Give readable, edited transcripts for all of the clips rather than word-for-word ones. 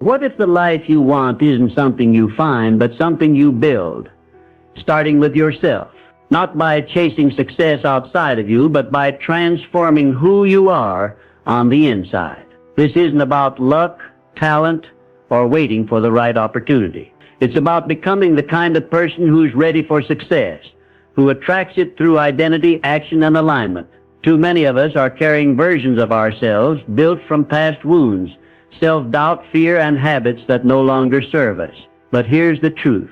What if the life you want isn't something you find, but something you build, starting with yourself? Not by chasing success outside of you, but by transforming who you are on the inside. This isn't about luck, talent, or waiting for the right opportunity. It's about becoming the kind of person who's ready for success, who attracts it through identity, action, and alignment. Too many of us are carrying versions of ourselves built from past wounds, self-doubt, fear, and habits that no longer serve us. But here's the truth.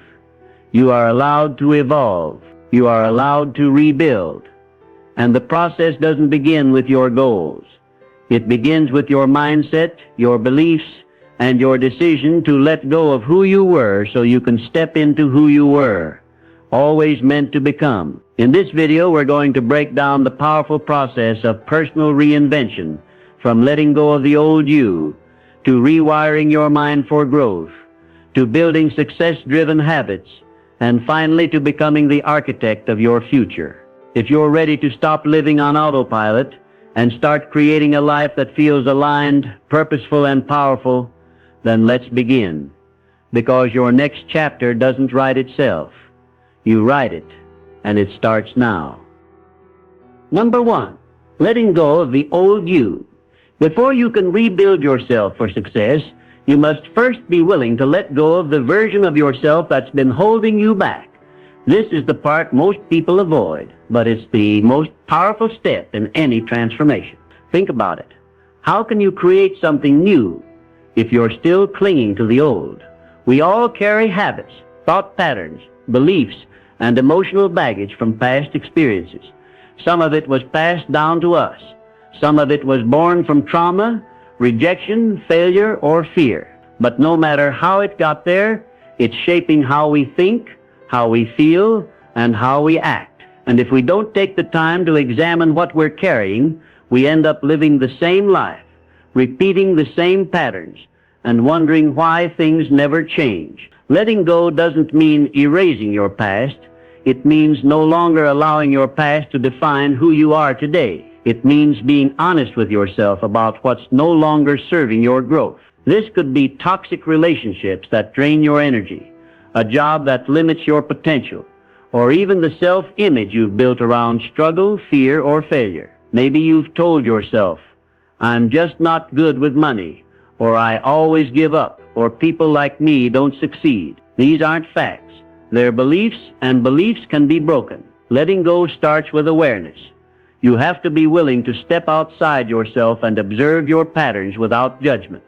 You are allowed to evolve. You are allowed to rebuild. And the process doesn't begin with your goals. It begins with your mindset, your beliefs, and your decision to let go of who you were so you can step into who you were, always meant to become. In this video, we're going to break down the powerful process of personal reinvention, from letting go of the old you, to rewiring your mind for growth, to building success-driven habits, and finally to becoming the architect of your future. If you're ready to stop living on autopilot and start creating a life that feels aligned, purposeful, and powerful, then let's begin. Because your next chapter doesn't write itself. You write it, and it starts now. Number 1, letting go of the old you. Before you can rebuild yourself for success, you must first be willing to let go of the version of yourself that's been holding you back. This is the part most people avoid, but it's the most powerful step in any transformation. Think about it. How can you create something new if you're still clinging to the old? We all carry habits, thought patterns, beliefs, and emotional baggage from past experiences. Some of it was passed down to us. Some of it was born from trauma, rejection, failure, or fear. But no matter how it got there, it's shaping how we think, how we feel, and how we act. And if we don't take the time to examine what we're carrying, we end up living the same life, repeating the same patterns, and wondering why things never change. Letting go doesn't mean erasing your past. It means no longer allowing your past to define who you are today. It means being honest with yourself about what's no longer serving your growth. This could be toxic relationships that drain your energy, a job that limits your potential, or even the self-image you've built around struggle, fear, or failure. Maybe you've told yourself, "I'm just not good with money," or "I always give up," or "people like me don't succeed." These aren't facts. They're beliefs, and beliefs can be broken. Letting go starts with awareness. You have to be willing to step outside yourself and observe your patterns without judgment.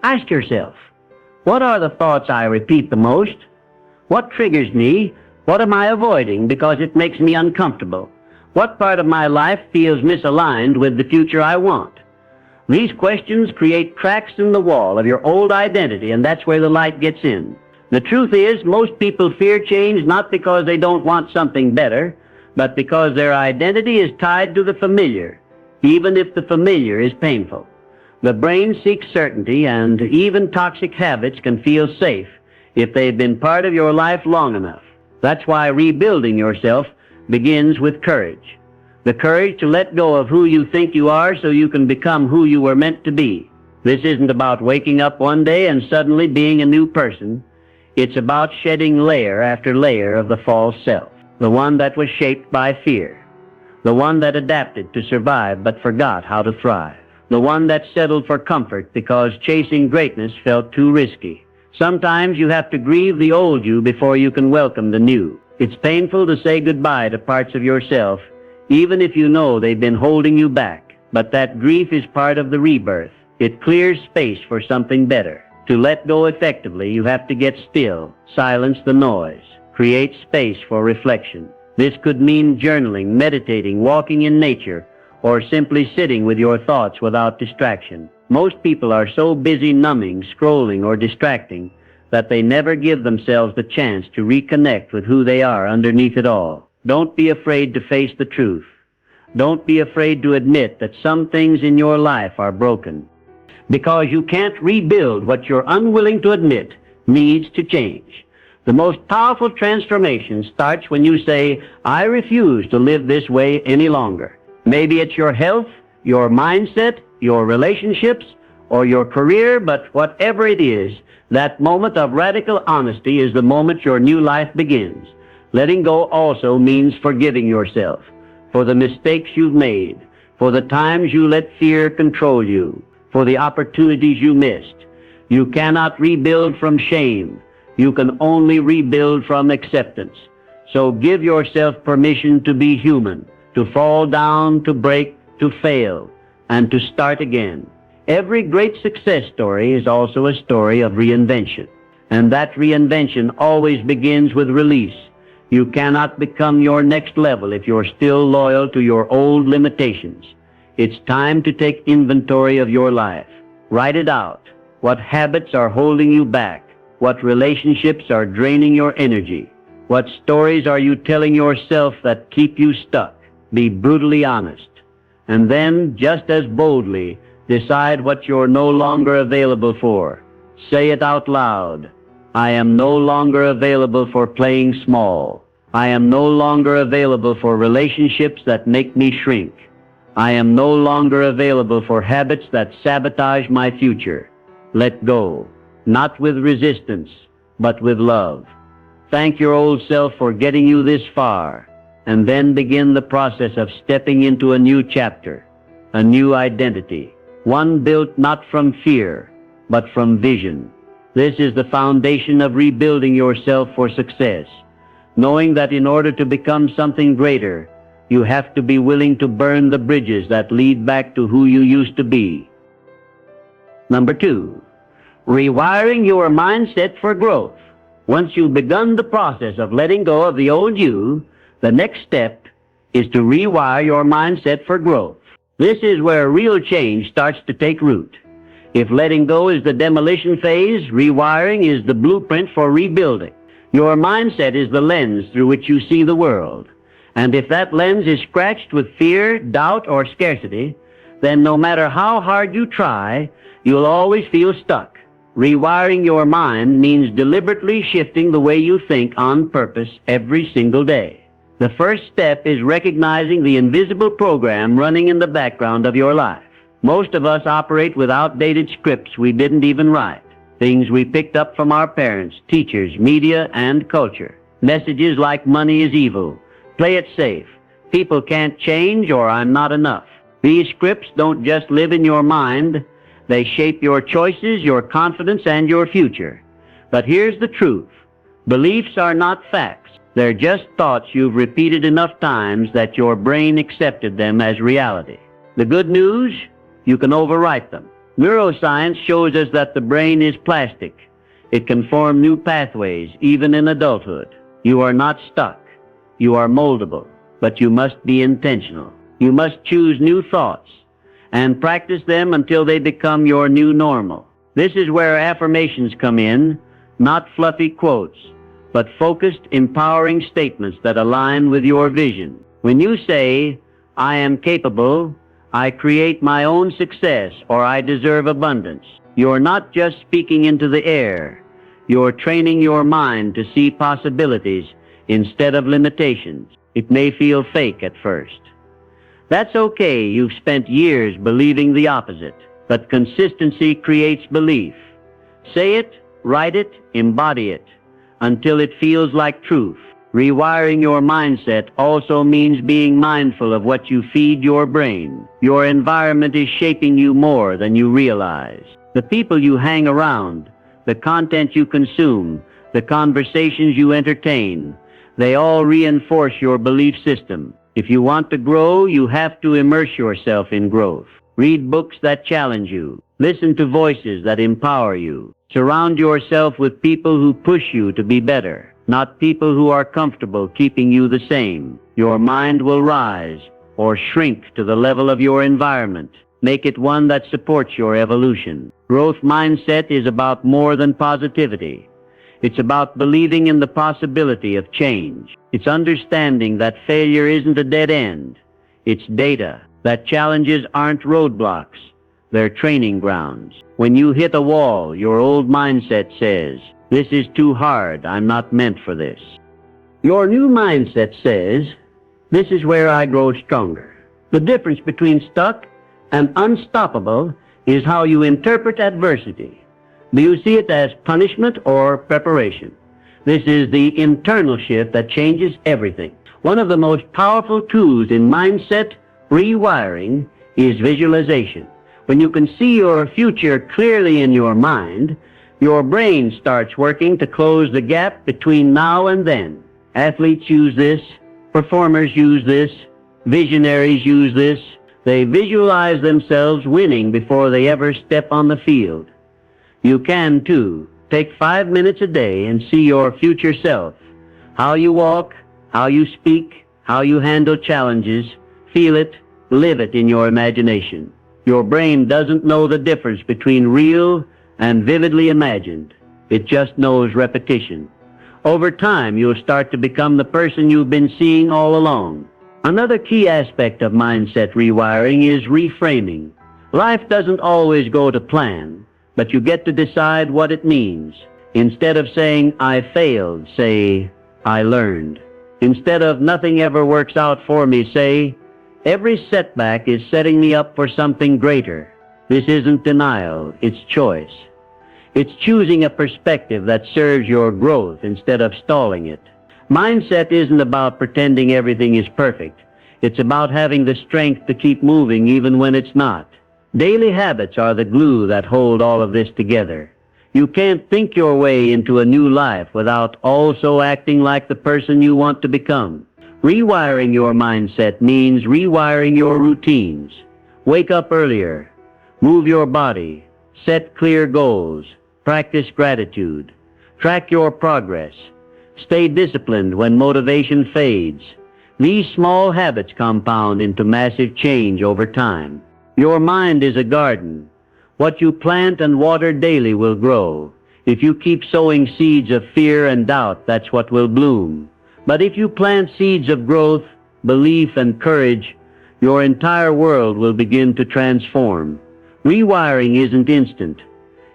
Ask yourself, what are the thoughts I repeat the most? What triggers me? What am I avoiding because it makes me uncomfortable? What part of my life feels misaligned with the future I want? These questions create cracks in the wall of your old identity, and that's where the light gets in. The truth is, most people fear change not because they don't want something better, but because their identity is tied to the familiar, even if the familiar is painful. The brain seeks certainty, and even toxic habits can feel safe if they've been part of your life long enough. That's why rebuilding yourself begins with courage. The courage to let go of who you think you are so you can become who you were meant to be. This isn't about waking up one day and suddenly being a new person. It's about shedding layer after layer of the false self. The one that was shaped by fear. The one that adapted to survive but forgot how to thrive. The one that settled for comfort because chasing greatness felt too risky. Sometimes you have to grieve the old you before you can welcome the new. It's painful to say goodbye to parts of yourself, even if you know they've been holding you back. But that grief is part of the rebirth. It clears space for something better. To let go effectively, you have to get still, silence the noise. Create space for reflection. This could mean journaling, meditating, walking in nature, or simply sitting with your thoughts without distraction. Most people are so busy numbing, scrolling, or distracting that they never give themselves the chance to reconnect with who they are underneath it all. Don't be afraid to face the truth. Don't be afraid to admit that some things in your life are broken. Because you can't rebuild what you're unwilling to admit needs to change. The most powerful transformation starts when you say, "I refuse to live this way any longer." Maybe it's your health, your mindset, your relationships, or your career, but whatever it is, that moment of radical honesty is the moment your new life begins. Letting go also means forgiving yourself for the mistakes you've made, for the times you let fear control you, for the opportunities you missed. You cannot rebuild from shame. You can only rebuild from acceptance. So give yourself permission to be human, to fall down, to break, to fail, and to start again. Every great success story is also a story of reinvention. And that reinvention always begins with release. You cannot become your next level if you're still loyal to your old limitations. It's time to take inventory of your life. Write it out. What habits are holding you back? What relationships are draining your energy? What stories are you telling yourself that keep you stuck? Be brutally honest. And then, just as boldly, decide what you're no longer available for. Say it out loud. I am no longer available for playing small. I am no longer available for relationships that make me shrink. I am no longer available for habits that sabotage my future. Let go, not with resistance, but with love. Thank your old self for getting you this far, and then begin the process of stepping into a new chapter, a new identity, one built not from fear, but from vision. This is the foundation of rebuilding yourself for success, knowing that in order to become something greater, you have to be willing to burn the bridges that lead back to who you used to be. Number 2, rewiring your mindset for growth. Once you've begun the process of letting go of the old you, the next step is to rewire your mindset for growth. This is where real change starts to take root. If letting go is the demolition phase, rewiring is the blueprint for rebuilding. Your mindset is the lens through which you see the world. And if that lens is scratched with fear, doubt, or scarcity, then no matter how hard you try, you'll always feel stuck. Rewiring your mind means deliberately shifting the way you think on purpose every single day. The first step is recognizing the invisible program running in the background of your life. Most of us operate with outdated scripts we didn't even write. Things we picked up from our parents, teachers, media, and culture. Messages like money is evil, play it safe, people can't change, or I'm not enough. These scripts don't just live in your mind, they shape your choices, your confidence, and your future. But here's the truth. Beliefs are not facts. They're just thoughts you've repeated enough times that your brain accepted them as reality. The good news? You can overwrite them. Neuroscience shows us that the brain is plastic. It can form new pathways, even in adulthood. You are not stuck. You are moldable, but you must be intentional. You must choose new thoughts and practice them until they become your new normal. This is where affirmations come in, not fluffy quotes, but focused, empowering statements that align with your vision. When you say, I am capable, I create my own success, or I deserve abundance, you're not just speaking into the air. You're training your mind to see possibilities instead of limitations. It may feel fake at first. That's okay, you've spent years believing the opposite, but consistency creates belief. Say it, write it, embody it, until it feels like truth. Rewiring your mindset also means being mindful of what you feed your brain. Your environment is shaping you more than you realize. The people you hang around, the content you consume, the conversations you entertain, they all reinforce your belief system. If you want to grow, you have to immerse yourself in growth. Read books that challenge you. Listen to voices that empower you. Surround yourself with people who push you to be better, not people who are comfortable keeping you the same. Your mind will rise or shrink to the level of your environment. Make it one that supports your evolution. Growth mindset is about more than positivity. It's about believing in the possibility of change. It's understanding that failure isn't a dead end. It's data, that challenges aren't roadblocks. They're training grounds. When you hit a wall, your old mindset says, this is too hard, I'm not meant for this. Your new mindset says, this is where I grow stronger. The difference between stuck and unstoppable is how you interpret adversity. Do you see it as punishment or preparation? This is the internal shift that changes everything. One of the most powerful tools in mindset rewiring is visualization. When you can see your future clearly in your mind, your brain starts working to close the gap between now and then. Athletes use this, performers use this, visionaries use this. They visualize themselves winning before they ever step on the field. You can too. Take 5 minutes a day and see your future self. How you walk, how you speak, how you handle challenges. Feel it, live it in your imagination. Your brain doesn't know the difference between real and vividly imagined. It just knows repetition. Over time, you'll start to become the person you've been seeing all along. Another key aspect of mindset rewiring is reframing. Life doesn't always go to plan, but you get to decide what it means. Instead of saying, I failed, say, I learned. Instead of nothing ever works out for me, say, every setback is setting me up for something greater. This isn't denial, it's choice. It's choosing a perspective that serves your growth instead of stalling it. Mindset isn't about pretending everything is perfect. It's about having the strength to keep moving even when it's not. Daily habits are the glue that hold all of this together. You can't think your way into a new life without also acting like the person you want to become. Rewiring your mindset means rewiring your routines. Wake up earlier. Move your body. Set clear goals. Practice gratitude. Track your progress. Stay disciplined when motivation fades. These small habits compound into massive change over time. Your mind is a garden. What you plant and water daily will grow. If you keep sowing seeds of fear and doubt, that's what will bloom. But if you plant seeds of growth, belief, and courage, your entire world will begin to transform. Rewiring isn't instant.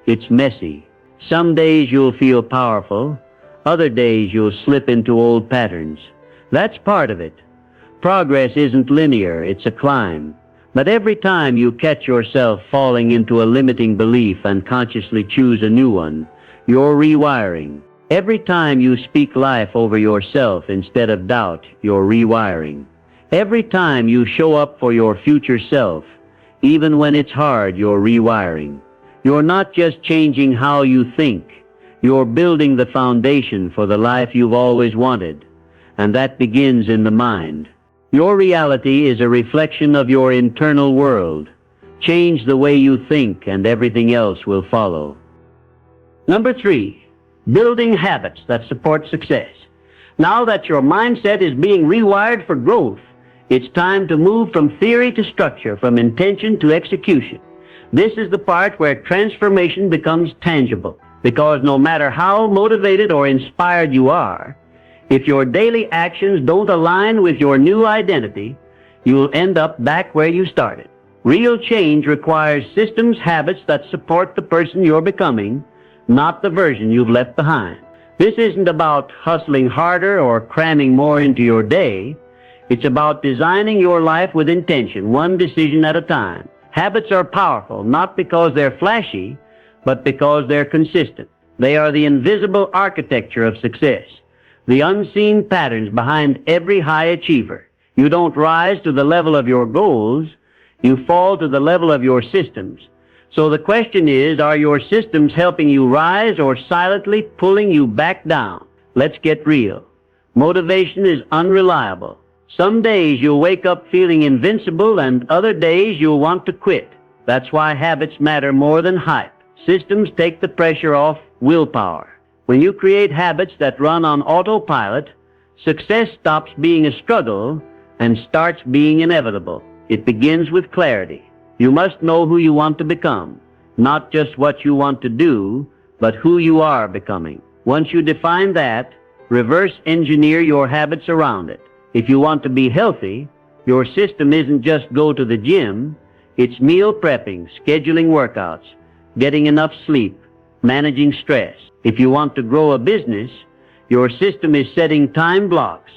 It's messy. Some days you'll feel powerful. Other days you'll slip into old patterns. That's part of it. Progress isn't linear, it's a climb. But every time you catch yourself falling into a limiting belief and consciously choose a new one, you're rewiring. Every time you speak life over yourself instead of doubt, you're rewiring. Every time you show up for your future self, even when it's hard, you're rewiring. You're not just changing how you think. You're building the foundation for the life you've always wanted. And that begins in the mind. Your reality is a reflection of your internal world. Change the way you think and everything else will follow. Number 3, building habits that support success. Now that your mindset is being rewired for growth, it's time to move from theory to structure, from intention to execution. This is the part where transformation becomes tangible, because no matter how motivated or inspired you are, if your daily actions don't align with your new identity, you'll end up back where you started. Real change requires systems, habits that support the person you're becoming, not the version you've left behind. This isn't about hustling harder or cramming more into your day. It's about designing your life with intention, one decision at a time. Habits are powerful, not because they're flashy, but because they're consistent. They are the invisible architecture of success, the unseen patterns behind every high achiever. You don't rise to the level of your goals, you fall to the level of your systems. So the question is, are your systems helping you rise or silently pulling you back down? Let's get real. Motivation is unreliable. Some days you'll wake up feeling invincible, and other days you'll want to quit. That's why habits matter more than hype. Systems take the pressure off willpower. When you create habits that run on autopilot, success stops being a struggle and starts being inevitable. It begins with clarity. You must know who you want to become, not just what you want to do, but who you are becoming. Once you define that, reverse engineer your habits around it. If you want to be healthy, your system isn't just go to the gym, it's meal prepping, scheduling workouts, getting enough sleep, managing stress. If you want to grow a business, your system is setting time blocks,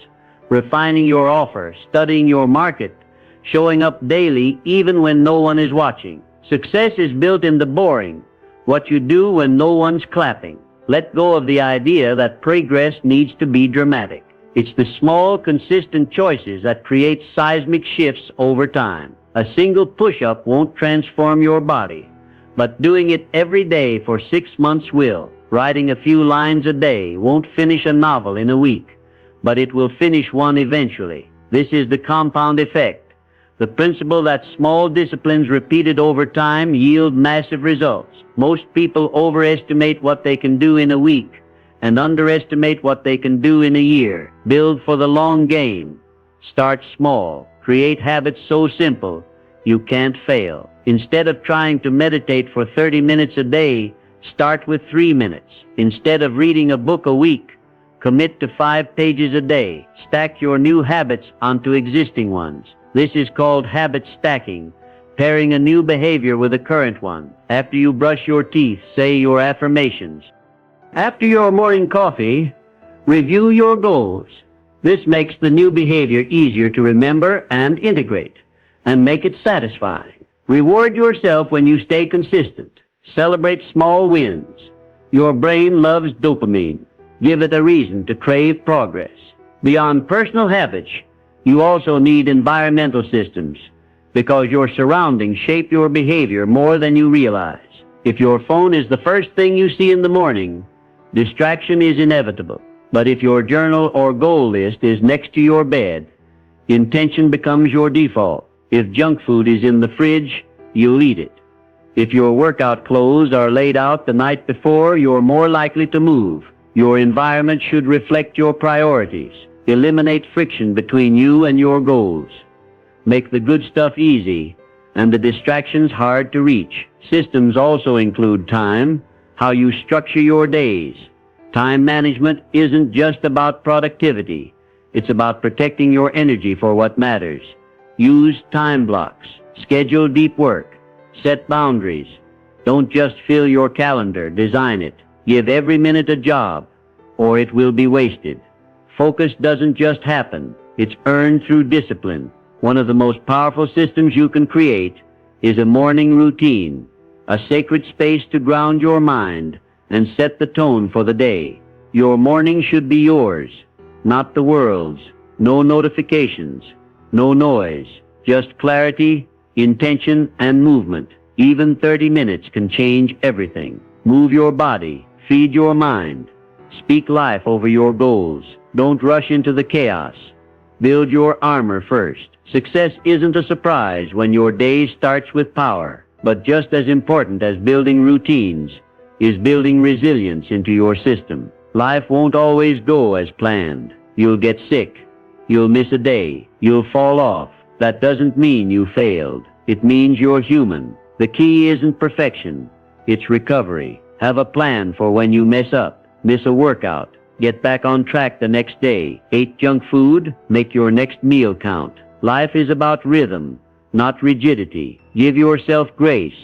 refining your offer, studying your market, showing up daily even when no one is watching. Success is built in the boring, what you do when no one's clapping. Let go of the idea that progress needs to be dramatic. It's the small, consistent choices that create seismic shifts over time. A single push-up won't transform your body, but doing it every day for 6 months will. Writing a few lines a day won't finish a novel in a week, but it will finish one eventually. This is the compound effect, the principle that small disciplines repeated over time yield massive results. Most people overestimate what they can do in a week and underestimate what they can do in a year. Build for the long game. Start small. Create habits so simple you can't fail. Instead of trying to meditate for 30 minutes a day, start with 3 minutes. Instead of reading a book a week, commit to 5 pages a day. Stack your new habits onto existing ones. This is called habit stacking, pairing a new behavior with a current one. After you brush your teeth, say your affirmations. After your morning coffee, review your goals. This makes the new behavior easier to remember and integrate, and make it satisfying. Reward yourself when you stay consistent. Celebrate small wins. Your brain loves dopamine. Give it a reason to crave progress. Beyond personal habits, you also need environmental systems, because your surroundings shape your behavior more than you realize. If your phone is the first thing you see in the morning, distraction is inevitable. But if your journal or goal list is next to your bed, intention becomes your default. If junk food is in the fridge, you'll eat it. If your workout clothes are laid out the night before, you're more likely to move. Your environment should reflect your priorities. Eliminate friction between you and your goals. Make the good stuff easy and the distractions hard to reach. Systems also include time, how you structure your days. Time management isn't just about productivity. It's about protecting your energy for what matters. Use time blocks. Schedule deep work. Set boundaries. Don't just fill your calendar, design it. Give every minute a job, or it will be wasted. Focus doesn't just happen. It's earned through discipline. One of the most powerful systems you can create is a morning routine, a sacred space to ground your mind and set the tone for the day. Your morning should be yours, not the world's. No notifications, no noise, just clarity, intention, and movement. Even 30 minutes can change everything. Move your body, feed your mind, speak life over your goals. Don't rush into the chaos. Build your armor first. Success isn't a surprise when your day starts with power, but just as important as building routines is building resilience into your system. Life won't always go as planned. You'll get sick. You'll miss a day. You'll fall off. That doesn't mean you failed. It means you're human. The key isn't perfection. It's recovery. Have a plan for when you mess up. Miss a workout. Get back on track the next day. Ate junk food? Make your next meal count. Life is about rhythm, not rigidity. Give yourself grace,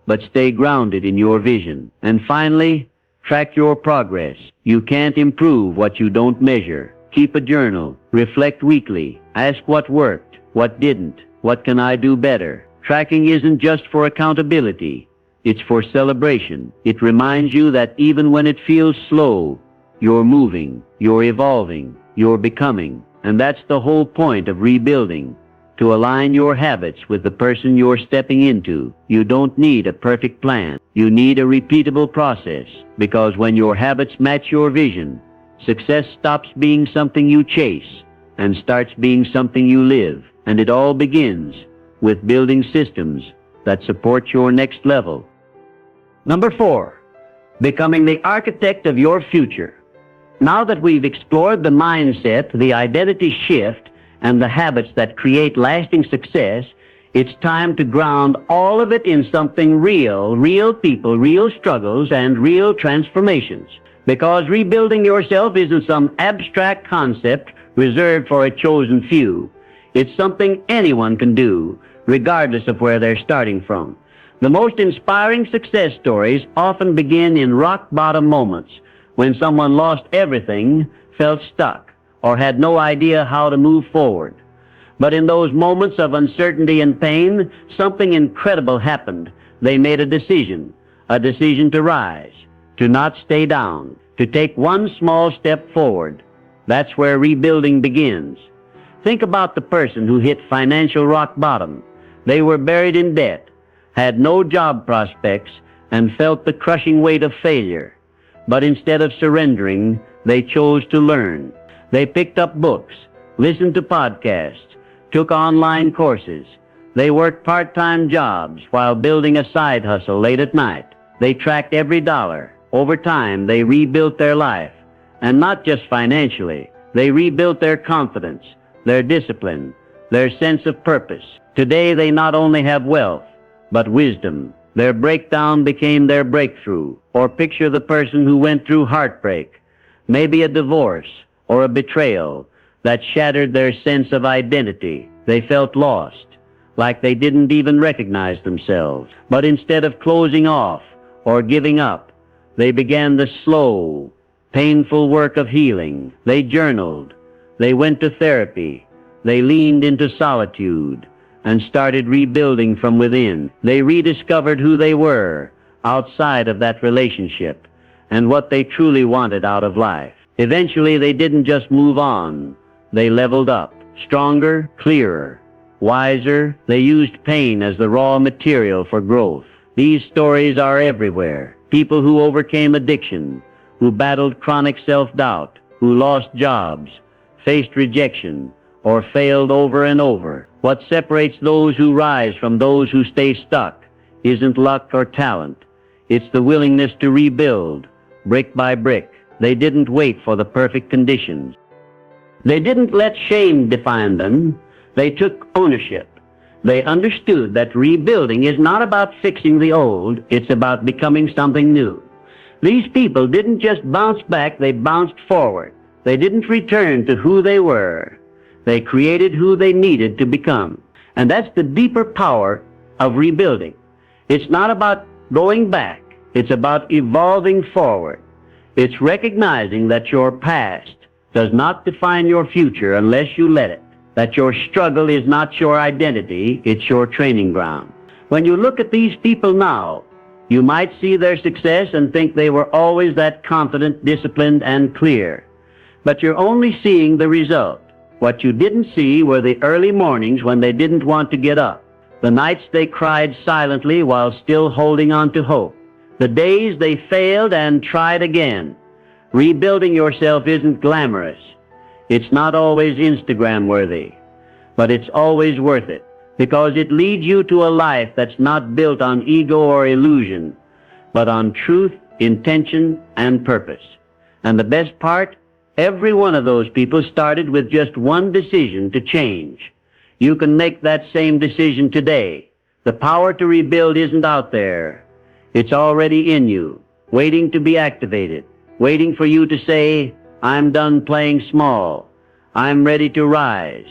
but stay grounded in your vision. And finally, track your progress. You can't improve what you don't measure. Keep a journal. Reflect weekly. Ask what worked, what didn't, what can I do better. Tracking isn't just for accountability. It's for celebration. It reminds you that even when it feels slow, you're moving, you're evolving, you're becoming. And that's the whole point of rebuilding, to align your habits with the person you're stepping into. You don't need a perfect plan. You need a repeatable process, because when your habits match your vision, success stops being something you chase and starts being something you live. And it all begins with building systems that support your next level. Number 4, becoming the architect of your future. Now that we've explored the mindset, the identity shift, and the habits that create lasting success, it's time to ground all of it in something real, real people, real struggles, and real transformations. Because rebuilding yourself isn't some abstract concept reserved for a chosen few. It's something anyone can do, regardless of where they're starting from. The most inspiring success stories often begin in rock-bottom moments, when someone lost everything, felt stuck, or had no idea how to move forward. But in those moments of uncertainty and pain, something incredible happened They made a decision to rise, to not stay down, to take one small step forward. That's where rebuilding begins. Think about the person who hit financial rock bottom. They were buried in debt, had no job prospects, and felt the crushing weight of failure. But instead of surrendering, they chose to learn. They picked up books, listened to podcasts, took online courses. They worked part-time jobs while building a side hustle late at night. They tracked every dollar. Over time, they rebuilt their life. And not just financially. They rebuilt their confidence, their discipline, their sense of purpose. Today, they not only have wealth, but wisdom. Their breakdown became their breakthrough. Or picture the person who went through heartbreak, maybe a divorce or a betrayal that shattered their sense of identity. They felt lost, like they didn't even recognize themselves. But instead of closing off or giving up, they began the slow, painful work of healing. They journaled, they went to therapy, they leaned into solitude, and started rebuilding from within. They rediscovered who they were outside of that relationship and what they truly wanted out of life. Eventually, they didn't just move on. They leveled up, stronger, clearer, wiser. They used pain as the raw material for growth. These stories are everywhere. People who overcame addiction, who battled chronic self-doubt, who lost jobs, faced rejection, or failed over and over. What separates those who rise from those who stay stuck isn't luck or talent. It's the willingness to rebuild, brick by brick. They didn't wait for the perfect conditions. They didn't let shame define them. They took ownership. They understood that rebuilding is not about fixing the old, it's about becoming something new. These people didn't just bounce back, they bounced forward. They didn't return to who they were. They created who they needed to become. And that's the deeper power of rebuilding. It's not about going back. It's about evolving forward. It's recognizing that your past does not define your future unless you let it. That your struggle is not your identity, it's your training ground. When you look at these people now, you might see their success and think they were always that confident, disciplined, and clear. But you're only seeing the result. What you didn't see were the early mornings when they didn't want to get up, the nights they cried silently while still holding on to hope, the days they failed and tried again. Rebuilding yourself isn't glamorous. It's not always Instagram worthy, but it's always worth it because it leads you to a life that's not built on ego or illusion, but on truth, intention, and purpose. And the best part, every one of those people started with just one decision to change. You can make that same decision today. The power to rebuild isn't out there. It's already in you, waiting to be activated, waiting for you to say, I'm done playing small. I'm ready to rise.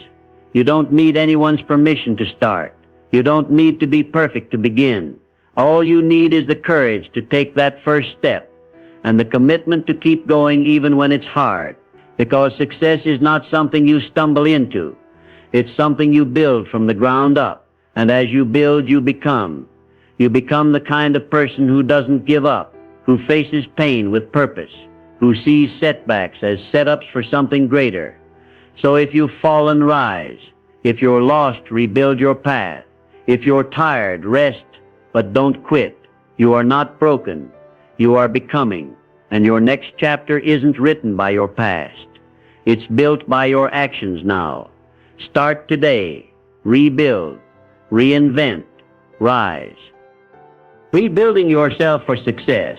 You don't need anyone's permission to start. You don't need to be perfect to begin. All you need is the courage to take that first step and the commitment to keep going even when it's hard. Because success is not something you stumble into. It's something you build from the ground up. And as you build, you become. You become the kind of person who doesn't give up, who faces pain with purpose, who sees setbacks as setups for something greater. So if you've fallen, rise. If you're lost, rebuild your path. If you're tired, rest, but don't quit. You are not broken. You are becoming. And your next chapter isn't written by your past. It's built by your actions now. Start today. Rebuild. Reinvent. Rise. Rebuilding yourself for success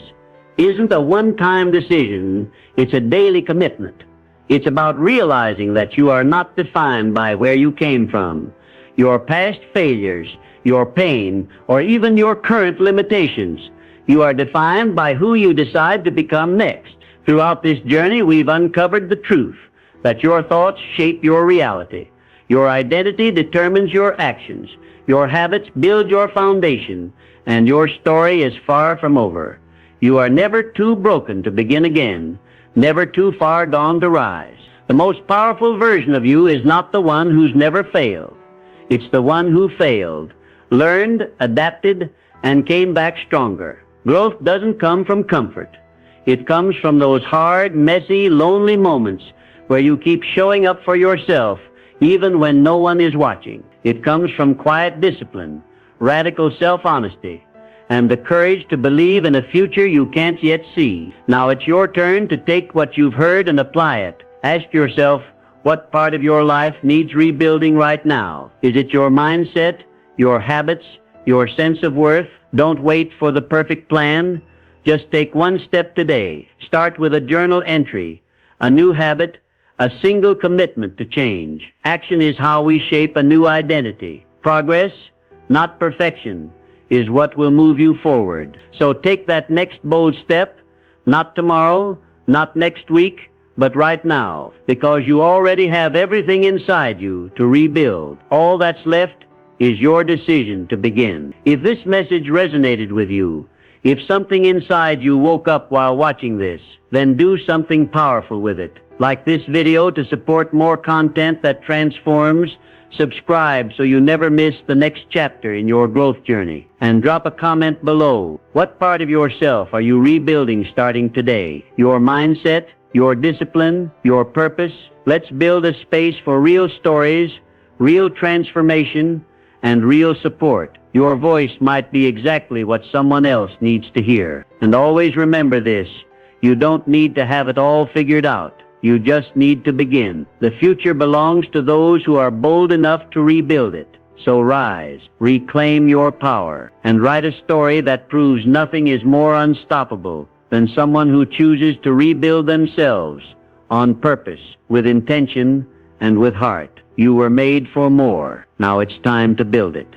isn't a one-time decision. It's a daily commitment. It's about realizing that you are not defined by where you came from, your past failures, your pain, or even your current limitations. You are defined by who you decide to become next. Throughout this journey, we've uncovered the truth that your thoughts shape your reality. Your identity determines your actions. Your habits build your foundation, and your story is far from over. You are never too broken to begin again, never too far gone to rise. The most powerful version of you is not the one who's never failed. It's the one who failed, learned, adapted, and came back stronger. Growth doesn't come from comfort. It comes from those hard, messy, lonely moments where you keep showing up for yourself even when no one is watching. It comes from quiet discipline, radical self-honesty, and the courage to believe in a future you can't yet see. Now it's your turn to take what you've heard and apply it. Ask yourself, what part of your life needs rebuilding right now? Is it your mindset, your habits, your sense of worth? Don't wait for the perfect plan. Just take one step today. Start with a journal entry, a new habit, a single commitment to change. Action is how we shape a new identity. Progress, not perfection, is what will move you forward. So take that next bold step, not tomorrow, not next week, but right now, because you already have everything inside you to rebuild. All that's left is your decision to begin. If this message resonated with you, if something inside you woke up while watching this, then do something powerful with it. Like this video to support more content that transforms. Subscribe so you never miss the next chapter in your growth journey. And drop a comment below. What part of yourself are you rebuilding starting today? Your mindset, your discipline, your purpose? Let's build a space for real stories, real transformation, and real support. Your voice might be exactly what someone else needs to hear. And always remember this, you don't need to have it all figured out. You just need to begin. The future belongs to those who are bold enough to rebuild it. So rise, reclaim your power, and write a story that proves nothing is more unstoppable than someone who chooses to rebuild themselves on purpose, with intention, and with heart. You were made for more. Now it's time to build it.